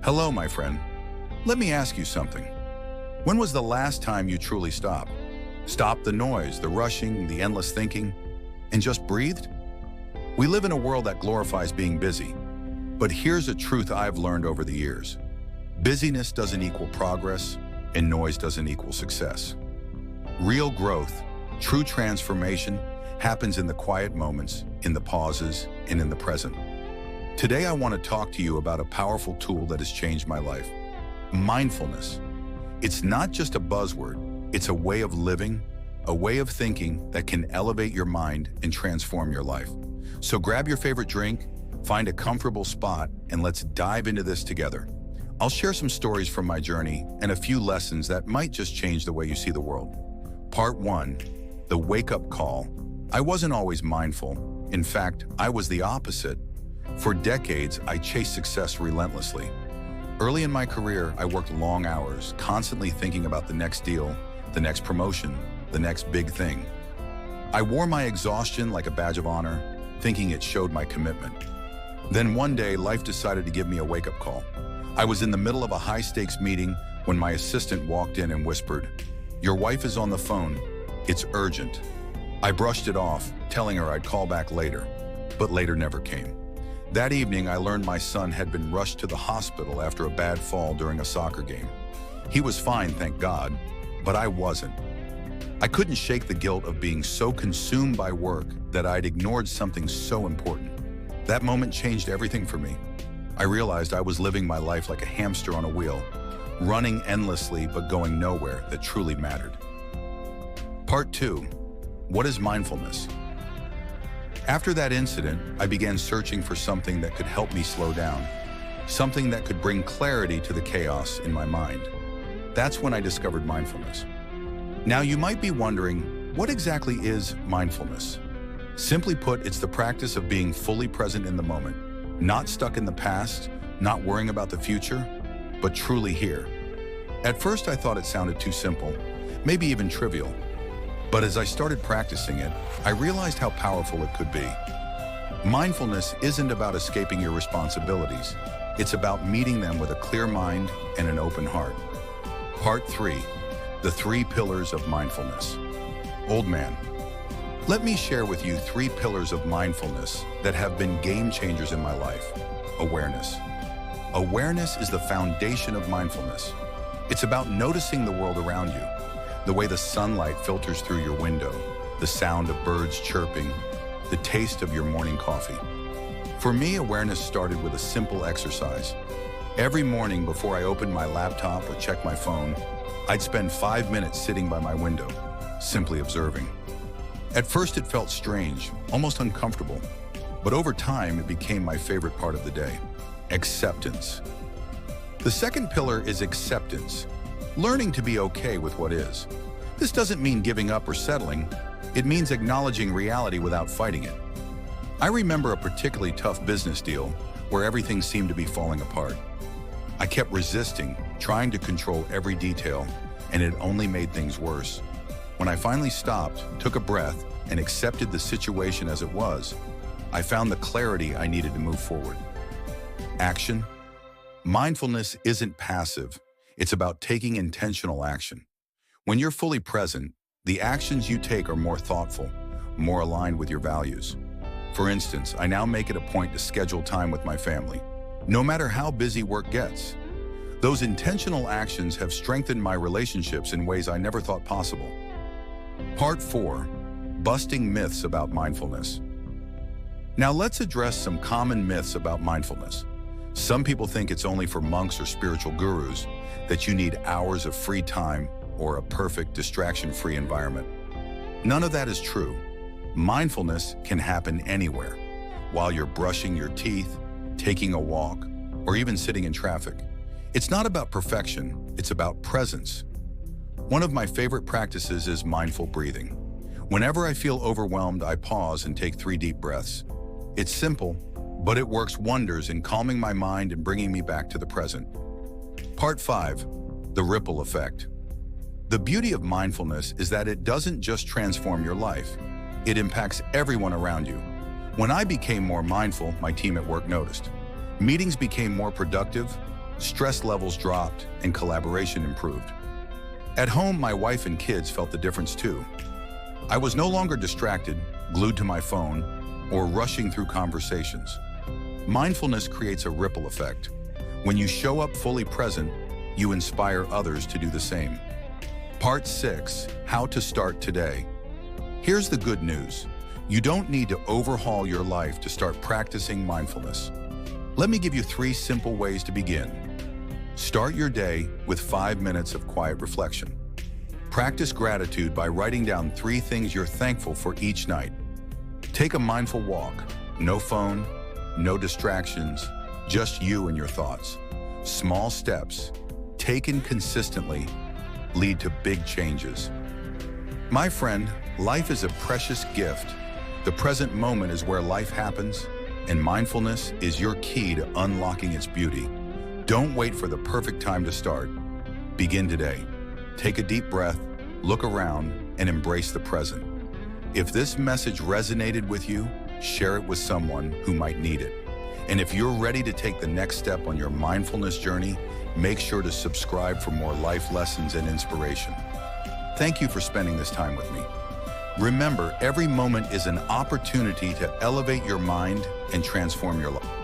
Hello, my friend. Let me ask you something. When was the last time you truly stopped? Stopped the noise, the rushing, the endless thinking, and just breathed? We live in a world that glorifies being busy, but here's a truth I've learned over the years. Busyness doesn't equal progress, and noise doesn't equal success. Real growth, true transformation, happens in the quiet moments, in the pauses, and in the present. Today I want to talk to you about a powerful tool that has changed my life. Mindfulness. It's not just a buzzword, it's a way of living, a way of thinking that can elevate your mind and transform your life. So grab your favorite drink, find a comfortable spot, and let's dive into this together. I'll share some stories from my journey and a few lessons that might just change the way you see the world. Part 1, the wake-up call. I wasn't always mindful. In fact, I was the opposite. For decades, I chased success relentlessly. Early in my career, I worked long hours, constantly thinking about the next deal, the next promotion, the next big thing. I wore my exhaustion like a badge of honor, thinking it showed my commitment. Then one day, life decided to give me a wake-up call. I was in the middle of a high-stakes meeting when my assistant walked in and whispered, "Your wife is on the phone. It's urgent." I brushed it off, telling her I'd call back later, but later never came. That evening, I learned my son had been rushed to the hospital after a bad fall during a soccer game. He was fine, thank God, but I wasn't. I couldn't shake the guilt of being so consumed by work that I'd ignored something so important. That moment changed everything for me. I realized I was living my life like a hamster on a wheel, running endlessly but going nowhere that truly mattered. Part 2, what is mindfulness? After that incident, I began searching for something that could help me slow down, something that could bring clarity to the chaos in my mind. That's when I discovered mindfulness. Now you might be wondering, what exactly is mindfulness? Simply put, it's the practice of being fully present in the moment, not stuck in the past, not worrying about the future, but truly here. At first I thought it sounded too simple, maybe even trivial. But as I started practicing it, I realized how powerful it could be. Mindfulness isn't about escaping your responsibilities. It's about meeting them with a clear mind and an open heart. Part 3, the 3 pillars of mindfulness. Old man, let me share with you 3 pillars of mindfulness that have been game changers in my life. Awareness. Awareness is the foundation of mindfulness. It's about noticing the world around you. The way the sunlight filters through your window, the sound of birds chirping, the taste of your morning coffee. For me, awareness started with a simple exercise. Every morning before I opened my laptop or checked my phone, I'd spend 5 minutes sitting by my window, simply observing. At first it felt strange, almost uncomfortable, but over time it became my favorite part of the day. Acceptance. The second pillar is acceptance. Learning to be okay with what is. This doesn't mean giving up or settling. It means acknowledging reality without fighting it. I remember a particularly tough business deal where everything seemed to be falling apart. I kept resisting, trying to control every detail, and it only made things worse. When I finally stopped, took a breath, and accepted the situation as it was, I found the clarity I needed to move forward. Action. Mindfulness isn't passive. It's about taking intentional action. When you're fully present, the actions you take are more thoughtful, more aligned with your values. For instance, I now make it a point to schedule time with my family, no matter how busy work gets. Those intentional actions have strengthened my relationships in ways I never thought possible. Part 4, busting myths about mindfulness. Now let's address some common myths about mindfulness. Some people think it's only for monks or spiritual gurus, that you need hours of free time or a perfect distraction-free environment. None of that is true. Mindfulness can happen anywhere, while you're brushing your teeth, taking a walk, or even sitting in traffic. It's not about perfection, it's about presence. One of my favorite practices is mindful breathing. Whenever I feel overwhelmed, I pause and take 3 deep breaths. It's simple, but it works wonders in calming my mind and bringing me back to the present. Part 5, the ripple effect. The beauty of mindfulness is that it doesn't just transform your life, it impacts everyone around you. When I became more mindful, my team at work noticed. Meetings became more productive, stress levels dropped, and collaboration improved. At home, my wife and kids felt the difference too. I was no longer distracted, glued to my phone, or rushing through conversations. Mindfulness creates a ripple effect. When you show up fully present, you inspire others to do the same. Part 6, How to Start Today. Here's the good news. You don't need to overhaul your life to start practicing mindfulness. Let me give you 3 simple ways to begin. Start your day with 5 minutes of quiet reflection. Practice gratitude by writing down 3 things you're thankful for each night. Take a mindful walk. No phone, no distractions, just you and your thoughts. Small steps, taken consistently, lead to big changes. My friend, life is a precious gift. The present moment is where life happens, and mindfulness is your key to unlocking its beauty. Don't wait for the perfect time to start. Begin today. Take a deep breath, look around, and embrace the present. If this message resonated with you, share it with someone who might need it. And if you're ready to take the next step on your mindfulness journey, make sure to subscribe for more life lessons and inspiration. Thank you for spending this time with me. Remember, every moment is an opportunity to elevate your mind and transform your life.